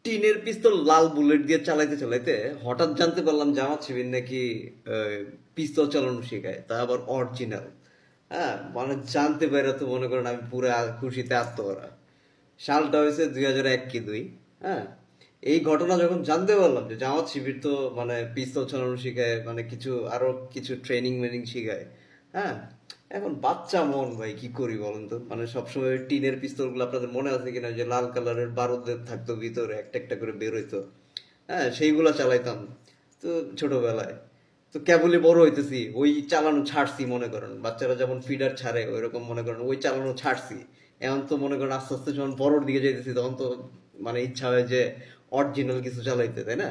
টিনের পিস্তল লাল বুলেট দিয়ে চালাইতে চালাইতে হঠাৎ জানতে পারলাম জামাত শিবির নাকি পিস্তল চালানো শেখায়, তা আবার অরিজিনাল। হ্যাঁ, মানে জানতে পারে তো মনে করেন আমি পুরো খুশিতে আত্মহারা। সালটা হয়েছে 2001 কি 2। হ্যাঁ, এই ঘটনা যখন জানতে পারলাম যে জামাত শিবির তো মানে পিস্তল চালানো শেখায়, মানে কিছু আরো কিছু ট্রেনিং মেনিং শেখায়। হ্যাঁ, এখন বাচ্চা মন ভাই, কি করি বলেন তো। মানে সবসময় টিনের পিস্তল গুলো আপনাদের মনে আছে কিনা, যে লাল কালারের বারুদ থাকতো ভিতরে, একটা একটা করে বের হইতো। হ্যাঁ, সেইগুলা চালাইতাম তো ছোটবেলায়। তো কেবলই বড় হইতেছি, ওই চালানো ছাড়ছি। মনে করেন বাচ্চারা যেমন ফিডার ছাড়ে ওইরকম মনে করেন ওই চালানো ছাড়ছি। এখন তো মনে করেন আস্তে আস্তে যখন বড়র দিকে যাইতেছি তখন তো মানে ইচ্ছা হয় যে অরিজিনাল কিছু চালাইতে, তাই না?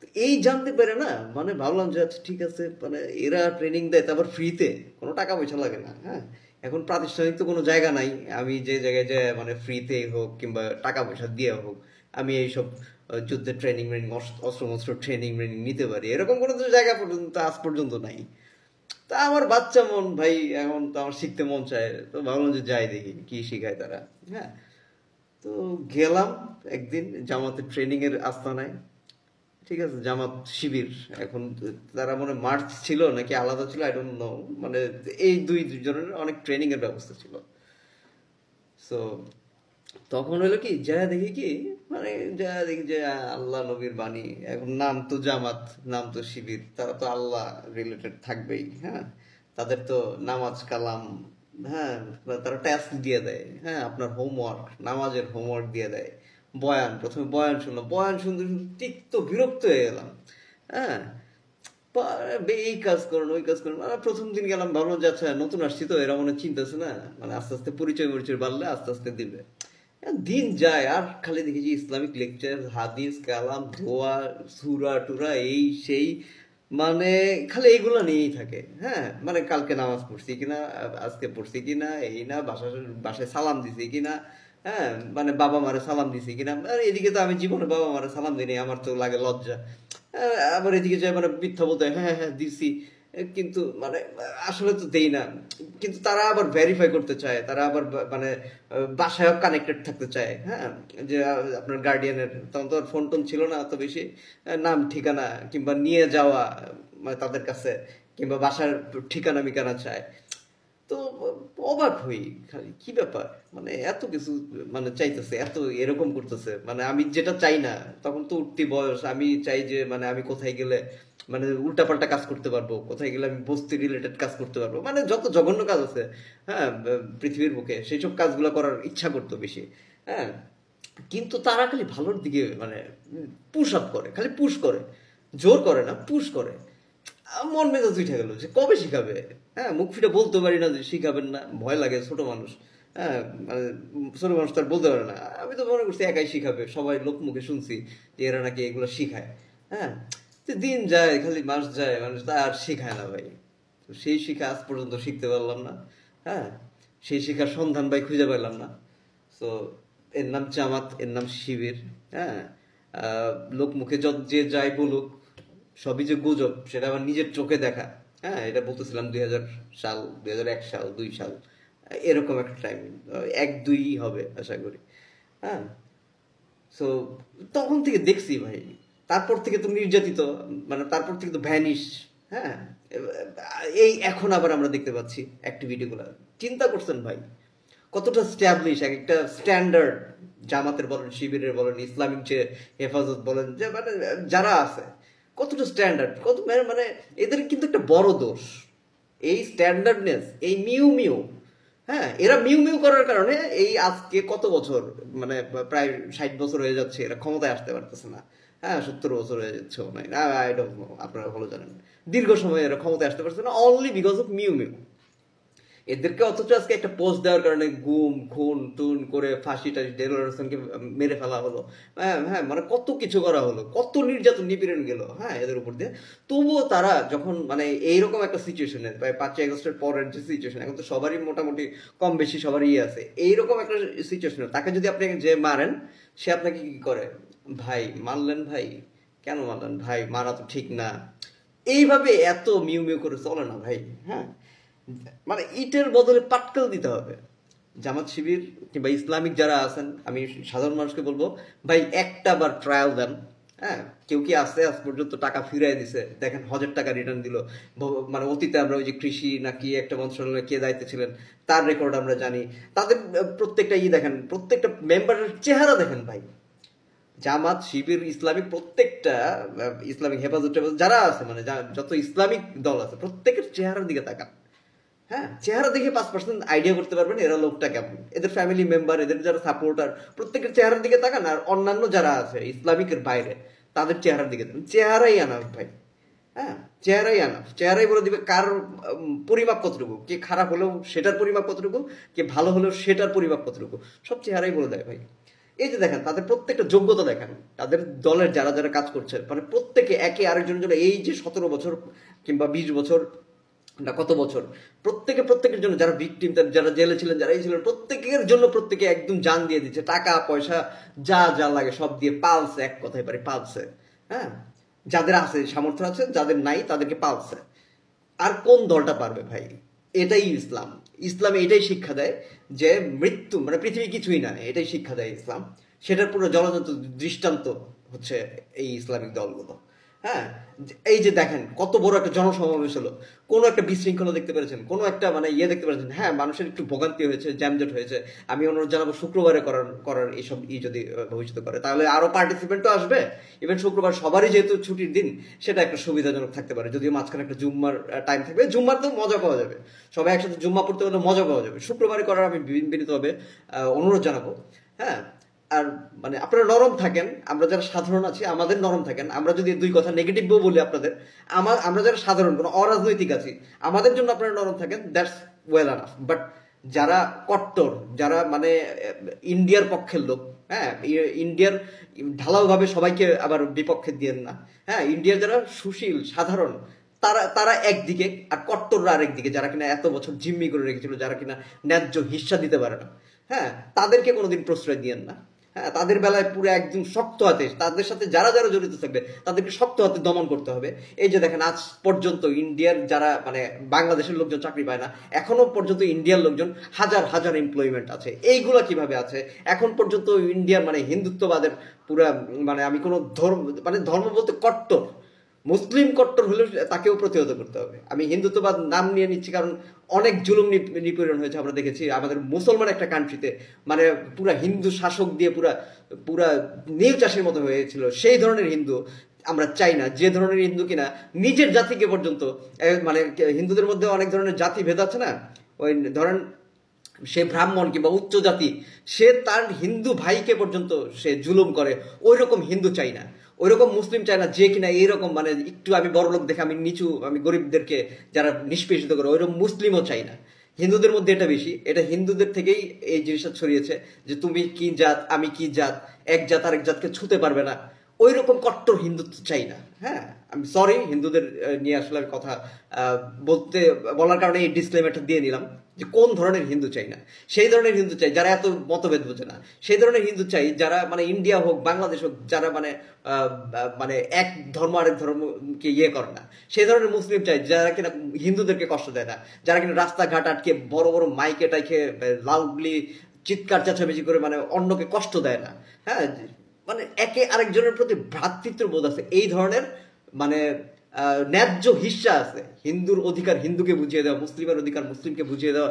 তো এই জানতে পারে না, মানে ভাবলাম যে আচ্ছা ঠিক আছে, মানে এরা ট্রেনিং দেয় তারপর ফ্রিতে, কোনো টাকা পয়সা লাগে না। হ্যাঁ, এখন প্রাতিষ্ঠানিক তো কোনো জায়গা নাই আমি যে জায়গায় যে মানে ফ্রিতে হোক কিংবা টাকা পয়সা দিয়ে হোক আমি এইসব যুদ্ধের ট্রেনিং মেনিং, অস্ত্র মস্ত্র ট্রেনিং মেনিং নিতে পারি, এরকম কোনো তো জায়গা পর্যন্ত আজ পর্যন্ত নাই। তা আমার বাচ্চা মন ভাই, এখন তো আমার শিখতে মন চায়, তো ভাবলাম যে যাই দেখি কি শিখায় তারা। হ্যাঁ, তো গেলাম একদিন জামাতের ট্রেনিং এর আস্তানায়। ঠিক আছে, জামাত শিবির। এখন তারা মনে মার্চ ছিল নাকি আলাদা ছিল, আই ডোন্ট নো। মানে এই দুজনের অনেক ট্রেনিং এর ব্যবস্থা ছিল। সো তখন হলো কি, যা দেখি কি, মানে যা দেখি যে আল্লাহ নবীর বাণী। এখন নাম তো জামাত, নাম তো শিবির, তারা তো আল্লাহ রিলেটেড থাকবেই। হ্যাঁ, তাদের তো নামাজ কালাম। হ্যাঁ, তারা টাস্ক দিয়ে দেয়। হ্যাঁ, আপনার হোমওয়ার্ক, নামাজের হোমওয়ার্ক দিয়ে দেয়। বয়ান, প্রথমে বয়ান শুনলাম, বয়ান শুনতে শুনতে তিক্ত বিরক্ত হয়ে গেলাম। হ্যাঁ, এই কাজ করেন ওই কাজ করেন, মানে প্রথম দিন গেলাম, ভাবলাম যে আচ্ছা নতুন আসছি তো এরা মনে চিন্তাছে না, মানে আস্তে আস্তে পরিচয় পরিচয় বাড়লে আস্তে আস্তে দিবে। দিন যায় আর খালি দেখি যে ইসলামিক লেকচার, হাদিস কালাম, ধোয়া, সুরা টুরা, এই সেই, মানে খালি এইগুলো নিয়েই থাকে। হ্যাঁ, মানে কালকে নামাজ পড়ছি কিনা, আজকে পড়ছি কিনা, এই না বাসায় বাসায় সালাম দিছি কিনা। হ্যাঁ, মানে বাবা মারে সালাম দিছি কিনা। আর এদিকে তো আমি জীবনে বাবা মারে সালাম দিইনি, আমার তো লাগে লজ্জা। আবার এদিকে যায় মানে মিথ্যা বলতে হয়, হ্যাঁ হ্যাঁ দিছি, কিন্তু মানে আসলে তো দেই না। কিন্তু তারা আবার ভেরিফাই করতে চায়, তারা আবার মানে বাসায়ও কানেক্টেড থাকতে চায়। হ্যাঁ, যে আপনার গার্ডিয়ানের তখন তো ফোন টোন ছিল না অত বেশি, নাম ঠিকানা কিংবা নিয়ে যাওয়া মানে তাদের কাছে, কিংবা বাসার ঠিকানা মিকানা চায়। তো অবাক হই, খালি কি ব্যাপার, মানে এত কিছু মানে চাইতেছে, এত এরকম করতেছে, মানে আমি যেটা চাই না। তখন তো উঠতি বয়স, আমি চাই যে মানে আমি কোথায় গেলে মানে উল্টাপাল্টা কাজ করতে পারবো, কোথায় গেলে আমি বস্তি রিলেটেড কাজ করতে পারবো, মানে যত জঘন্য কাজ আছে। হ্যাঁ, পৃথিবীর বুকে সেই সব কাজগুলো করার ইচ্ছা করতো বেশি। হ্যাঁ, কিন্তু তারা খালি ভালোর দিকে মানে পুশ আপ করে, খালি পুশ করে, জোর করে না, পুশ করে। মন মেজাজ উঠে গেল যে কবে শিখাবে। হ্যাঁ, মুখ ফিটে বলতে পারি না যে শিখাবেন না, ভয় লাগে, ছোট মানুষ। হ্যাঁ, মানে ছোট মানুষ তার বলতে পারে না। আমি তো মনে করছি একাই শিখাবে, সবাই লোক মুখে শুনছি যে এরা নাকি এগুলো শিখায়। হ্যাঁ, তো দিন যায়, খালি মাস যায়, মানুষ তা আর শিখায় না ভাই। তো সেই শিক্ষা আজ পর্যন্ত শিখতে পারলাম না। হ্যাঁ, সেই শিক্ষার সন্ধান ভাই খুঁজে পেলাম না। তো এর নাম জামাত, এর নাম শিবির। হ্যাঁ, লোক মুখে যে যাই বলুক, সবই যে গুজব সেটা আমার নিজের চোখে দেখা। হ্যাঁ, এটা বলতেছিলাম 2000 সাল, 2001 সাল, 2 সাল, এরকম একটা টাইম, 1-2 হবে আশা করি। হ্যাঁ, সো তখন থেকে দেখছি ভাই, তারপর থেকে তো নির্যাতিত, মানে তারপর থেকে তো ভ্যানিশ। হ্যাঁ, এই এখন আবার আমরা দেখতে পাচ্ছি অ্যাক্টিভিটিগুলো। চিন্তা করছেন ভাই কতটা স্ট্যাবলিশ, এক একটা স্ট্যান্ডার্ড, জামাতের বলেন, শিবিরের বলেন, ইসলামিক যে হেফাজত বলেন, যে মানে যারা আছে, কতটা স্ট্যান্ডার্ড, কত মানে এদের কিন্তু একটা বড় দোষ এই স্ট্যান্ডার্ডনেস, এই মিউ মিউ। হ্যাঁ, এরা মিউ মিউ করার কারণে এই আজকে কত বছর, মানে প্রায় 60 বছর হয়ে যাচ্ছে এরা ক্ষমতায় আসতে পারতেছে না। হ্যাঁ, 70 বছর হয়ে যাচ্ছে, আই ডোন্ট নো, আপনারা ভালো জানেন। দীর্ঘ সময় এরা ক্ষমতায় আসতে পারছে না, only because of mu mu. এদেরকে অথচ আজকে একটা পোস্ট দেওয়ার কারণে গুম খুন টুন করে ফাঁসি টাসি, ডেলার হোসেনকে মেরে ফেলা হলো। হ্যাঁ হ্যাঁ, মানে কত কিছু করা হলো, কত নির্যাতন নিপীড়ন গেল হ্যাঁ এদের উপর দিয়ে। তবুও তারা যখন মানে এইরকম একটা সিচুয়েশনে, প্রায় 5ই আগস্টের পরের যে সিচুয়েশন, এখন তো সবারই মোটামুটি কম বেশি সবারই আছে, এইরকম একটা সিচুয়েশনে তাকে যদি আপনি যে মারেন, সে আপনাকে কি করে, ভাই মারলেন, ভাই কেন মারলেন, ভাই মারা তো ঠিক না। এইভাবে এত মিউ মিউ করে চলে না ভাই। হ্যাঁ, মানে ইটের বদলে পাটকেল দিতে হবে। জামাত শিবির কিংবা ইসলামিক যারা আছেন, আমি সাধারণ মানুষকে বলবো ভাই একটা বার ট্রায়াল দেন। হ্যাঁ, কেউ কি আছে আজ পর্যন্ত টাকা ফিরাই দিছে? দেখেন হজের টাকা রিটার্ন দিল। মানে অতীতে আমরা ওই যে কৃষি নাকি একটা মন্ত্রণালয়ে কে দায়িত্বে ছিলেন তার রেকর্ড আমরা জানি। তাদের প্রত্যেকটা দেখেন, প্রত্যেকটা মেম্বারের চেহারা দেখেন ভাই। জামাত শিবির ইসলামিক প্রত্যেকটা ইসলামিক হেফাজত যারা আছে, মানে যত ইসলামিক দল আছে প্রত্যেকের চেহারার দিকে তাকান। হ্যাঁ, চেহারা দেখে 5% আইডিয়া করতে পারবেন এরা লোকটা কেমন, এদের ফ্যামিলি মেম্বার, এদের যারা সাপোর্টার, প্রত্যেকের চেহারার দিকে তাকান। আর অন্যান্য যারা আছে ইসলামিকের বাইরে তাদের চেহারার দিকে তাকান। চেহারাই আনাফ ভাই। হ্যাঁ, চেহারাই আনাফ। চেহারাই বলে দিবে কার পরিমাপ কতটুকু, কে খারাপ হলেও সেটার পরিমাপ কতটুকু, কে ভালো হলেও সেটার পরিমাপ কতটুকু, সব চেহারাই বলে দেয় ভাই। এই যে দেখেন তাদের প্রত্যেকটা যোগ্যতা দেখেন, তাদের দলের যারা যারা কাজ করছে মানে প্রত্যেকে একে আরেকজনের জন্য, এই যে 17 বছর কিংবা 20 বছর না কত বছর, প্রত্যেকের জন্য, যারা ভিকটিম, যারা জেলে ছিলেন, যারা এই ছিলেন, প্রত্যেকের জন্য প্রত্যেকে একদম জান দিয়ে দিচ্ছে, টাকা পয়সা যা যা লাগে সব দিয়ে পালছে, এক কথায় পারে পালছে। হ্যাঁ, যাদের আছে সামর্থ্য আছে, যাদের নাই তাদেরকে পালছে। আর কোন দলটা পারবে ভাই? এটাই ইসলাম। ইসলামে এটাই শিক্ষা দেয় যে মৃত্যু মানে পৃথিবী কিছুই না, এটাই শিক্ষা দেয় ইসলাম। সেটার পুরো জলজন্ত দৃষ্টান্ত হচ্ছে এই ইসলামিক দলগুলো। হ্যাঁ, এই যে দেখেন কত বড় একটা জনসমাবেশ হলো, কোনো একটা বিশৃঙ্খলা দেখতে পেরেছেন, কোনো একটা মানে দেখতে পেরেছেন? হ্যাঁ, মানুষের একটু ভোগান্তি হয়েছে, জ্যামজট হয়েছে। আমি অনুরোধ জানাবো শুক্রবারে করার এইসব যদি ভবিষ্যতে করে তাহলে আরো পার্টিসিপেন্টও আসবে। ইভেন শুক্রবার সবারই যেহেতু ছুটির দিন, সেটা একটা সুবিধাজনক থাকতে পারে। যদিও মাঝখানে একটা জুম্মার টাইম থাকবে, জুম্মার তো মজা পাওয়া যাবে, সবাই একসাথে জুম্মা পড়তে হলে মজা পাওয়া যাবে। শুক্রবারে করার আমি বিনীতভাবে অনুরোধ জানাবো। হ্যাঁ, আর মানে আপনারা নরম থাকেন, আমরা যারা সাধারণ আছি আমাদের নরম থাকেন। আমরা যদি দুই কথা নেগেটিভও বলি আপনাদের, আমরা যারা সাধারণ কোনো অরাজনৈতিক আছি আমাদের জন্য আপনারা নরম থাকেন, দ্যাটস ওয়েল আনাফ। বাট যারা কট্টর, যারা মানে ইন্ডিয়ার পক্ষের লোক, হ্যাঁ, ইন্ডিয়ার ঢালাওভাবে সবাইকে আবার বিপক্ষে দিয়েন না। হ্যাঁ, ইন্ডিয়ার যারা সুশীল সাধারণ তারা একদিকে, আর কট্টররা আরেকদিকে, যারা কিনা এত বছর জিম্মি করে রেখেছিল, যারা কিনা ন্যায্য হিস্সা দিতে পারে না। হ্যাঁ, তাদেরকে কোনোদিন প্রশ্রয় দিয়েন না। হ্যাঁ, তাদের বেলায় পুরো একদম শক্ত হাতে, তাদের সাথে যারা যারা জড়িত থাকবে তাদেরকে শক্ত হাতে দমন করতে হবে। এই যে দেখেন আজ পর্যন্ত ইন্ডিয়ার যারা মানে বাংলাদেশের লোকজন চাকরি পায় না, এখনো পর্যন্ত ইন্ডিয়ার লোকজন হাজার হাজার এমপ্লয়মেন্ট আছে। এইগুলা কিভাবে আছে? এখন পর্যন্ত ইন্ডিয়ার মানে হিন্দুত্ববাদের পুরা মানে আমি কোনো ধর্ম বলতে কট্টর মুসলিম কট্টর হলেও তাকেও প্রতিহত করতে হবে। আমি হিন্দুত্ববাদ নাম নিয়ে নিচ্ছি কারণ অনেক জুলুম নিপীড়ন হয়েছে, আমরা দেখেছি আমাদের মুসলমান একটা কান্ট্রিতে, মানে পুরা হিন্দু শাসক দিয়ে পুরা পুরা নীল চাষের মতো হয়েছিল। সেই ধরনের হিন্দু আমরা চাই না, যে ধরনের হিন্দু কিনা নিজের জাতিকে পর্যন্ত মানে হিন্দুদের মধ্যে অনেক ধরনের জাতি ভেদ আছে না, ওই ধরেন সে ব্রাহ্মণ কিংবা উচ্চ জাতি, সে তার হিন্দু ভাইকে পর্যন্ত সে জুলুম করে, ওই রকম হিন্দু চাই না। ওই রকম মুসলিম চায় না যে কিনা এইরকম মানে একটু আমি বড় লোক দেখে আমি নিচু, আমি গরিবদেরকে যারা নিষ্পেষিত করে, ওইরকম মুসলিমও চাই না। হিন্দুদের মধ্যে এটা বেশি, এটা হিন্দুদের থেকেই এই জিনিসটা ছড়িয়েছে যে তুমি কি জাত আমি কি জাত, এক জাত আরেক জাতকে ছুতে পারবে না, ওই রকম কট্টর হিন্দুত্ব চাই না। হ্যাঁ, আমি সরি হিন্দুদের নিয়ে আসলে কথা বলার কারণে এই ডিসক্লেমারটা দিয়ে নিলাম যে কোন ধরনের হিন্দু চাই না। সেই ধরনের হিন্দু চাই যারা এত মতভেদ বোঝে না। সেই ধরনের হিন্দু চাই যারা মানে ইন্ডিয়া হোক বাংলাদেশ হোক, যারা মানে মানে এক ধর্ম আরেক ধর্মকে করে না। সেই ধরনের মুসলিম চাই যারা কিনা হিন্দুদেরকে কষ্ট দেয় না, যারা কিনা রাস্তাঘাট আটকে বড় বড় মাইকে টাইকে লাউডলি চিৎকার চেঁচামেচি করে মানে অন্যকে কষ্ট দেয় না। হ্যাঁ, মানে একে আরেকজনের প্রতি ভ্রাতৃত্ব বোধ আছে, এই ধরনের মানে ন্যায্য হিস্সা আছে। হিন্দুর অধিকার হিন্দুকে বুঝিয়ে দেওয়া, মুসলিমের অধিকার মুসলিমকে বুঝিয়ে দেওয়া,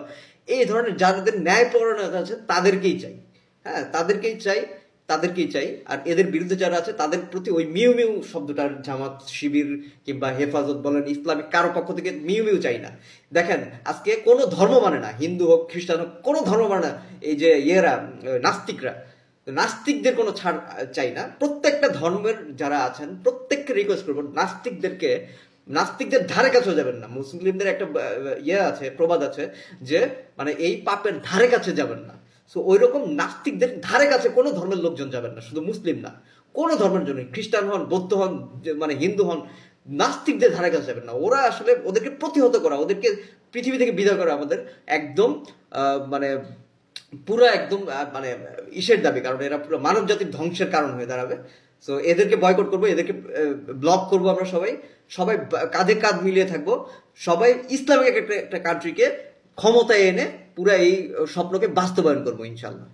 এই ধরনের যাদের ন্যায় পরায়ণতা আছে তাদেরকেই চাই। হ্যাঁ, তাদেরকেই চাই। আর এদের বিরুদ্ধে যারা আছে তাদের প্রতি ওই মিউ মিউ শব্দটার জামাত শিবির কিংবা হেফাজত বলেন ইসলামিক কারো পক্ষ থেকে মিউ মিউ চাই না। দেখেন আজকে কোনো ধর্ম মানে না, হিন্দু হোক খ্রিস্টান হোক, কোনো ধর্ম মানে না এই যে নাস্তিকদের কোনো ছাড় চাই না। প্রত্যেকটা ধর্মের যারা আছেন প্রত্যেককে রিকোয়েস্ট করবো নাস্তিকদের ধারে কাছেও যাবেন না। মুসলিমদের একটা আছে, প্রবাদ আছে যে মানে এই পাপের ধারে কাছে যাবেন না। সো ওই রকম নাস্তিকদের ধারে কাছে কোনো ধর্মের লোকজন যাবেন না, শুধু মুসলিম না, কোনো ধর্মের জন্য, খ্রিস্টান হন, বৌদ্ধ হন, মানে হিন্দু হন, নাস্তিকদের ধারে কাছে যাবেন না। ওরা আসলে ওদেরকে প্রতিহত করা, ওদেরকে পৃথিবী থেকে বিদায় করা আমাদের একদম মানে পুরো একদম মানে ইসের দাবি, কারণ এরা পুরো মানব জাতির ধ্বংসের কারণ হয়ে দাঁড়াবে। সো এদেরকে বয়কট করবো, এদেরকে ব্লক করবো। আমরা সবাই কাঁধে কাঁধ মিলিয়ে থাকবো, সবাই ইসলামিক একটা কান্ট্রিকে ক্ষমতায় এনে পুরো এই স্বপ্নকে বাস্তবায়ন করবো ইনশাল্লাহ।